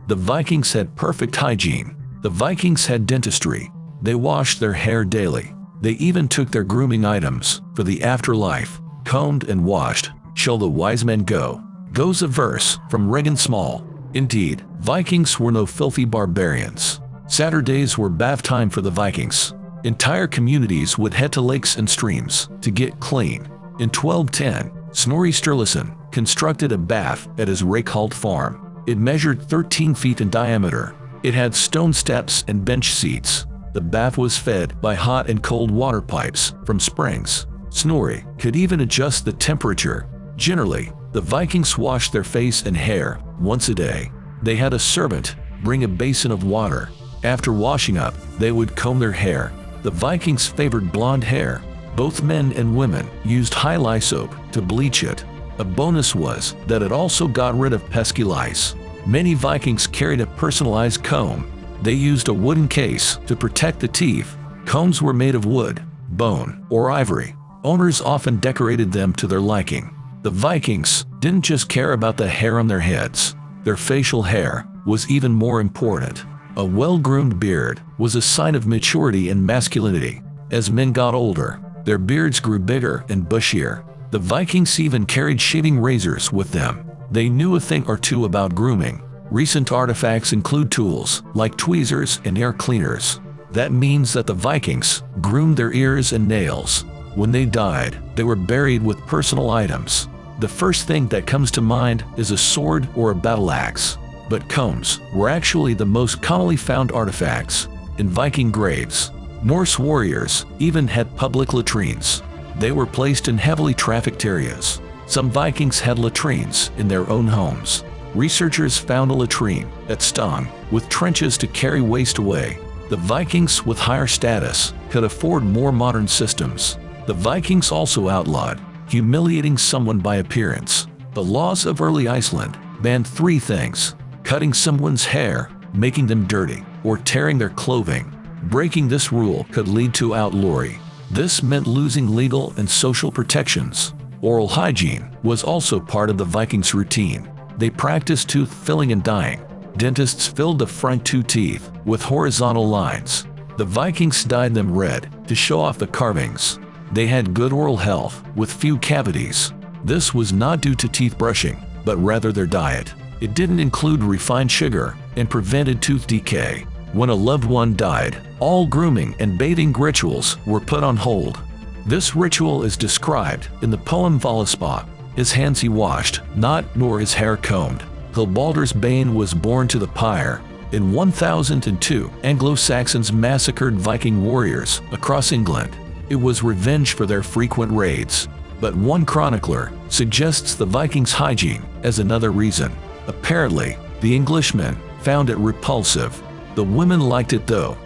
The Vikings had perfect hygiene. The Vikings had dentistry. They washed their hair daily. They even took their grooming items for the afterlife, combed and washed. Shall the wise men go? Goes a verse from Regan Small. Indeed, Vikings were no filthy barbarians. Saturdays were bath time for the Vikings. Entire communities would head to lakes and streams to get clean. In 1210, Snorri Sturluson constructed a bath at his Reykholt farm. It measured 13 feet in diameter. It had stone steps and bench seats. The bath was fed by hot and cold water pipes from springs. Snorri could even adjust the temperature. Generally, the Vikings washed their face and hair once a day. They had a servant bring a basin of water. After washing up, they would comb their hair. The Vikings favored blonde hair. Both men and women used high lye soap to bleach it. A bonus was that it also got rid of pesky lice. Many Vikings carried a personalized comb. They used a wooden case to protect the teeth. Combs were made of wood, bone, or ivory. Owners often decorated them to their liking. The Vikings didn't just care about the hair on their heads. Their facial hair was even more important. A well-groomed beard was a sign of maturity and masculinity. As men got older, their beards grew bigger and bushier. The Vikings even carried shaving razors with them. They knew a thing or two about grooming. Recent artifacts include tools like tweezers and air cleaners. That means that the Vikings groomed their ears and nails. When they died, they were buried with personal items. The first thing that comes to mind is a sword or a battle axe. But combs were actually the most commonly found artifacts in Viking graves. Norse warriors even had public latrines. They were placed in heavily trafficked areas. Some Vikings had latrines in their own homes. Researchers found a latrine at Stang with trenches to carry waste away. The Vikings with higher status could afford more modern systems. The Vikings also outlawed humiliating someone by appearance. The laws of early Iceland banned three things: cutting someone's hair, making them dirty, or tearing their clothing. Breaking this rule could lead to outlawry. This meant losing legal and social protections. Oral hygiene was also part of the Vikings' routine. They practiced tooth filling and dyeing. Dentists filled the front two teeth with horizontal lines. The Vikings dyed them red to show off the carvings. They had good oral health with few cavities. This was not due to teeth brushing, but rather their diet. It didn't include refined sugar and prevented tooth decay. When a loved one died, all grooming and bathing rituals were put on hold. This ritual is described in the poem Völuspá. His hands he washed, not nor his hair combed, till Baldur's Bane was born to the pyre. In 1002, Anglo-Saxons massacred Viking warriors across England. It was revenge for their frequent raids. But one chronicler suggests the Vikings' hygiene as another reason. Apparently, the Englishmen found it repulsive. The women liked it though.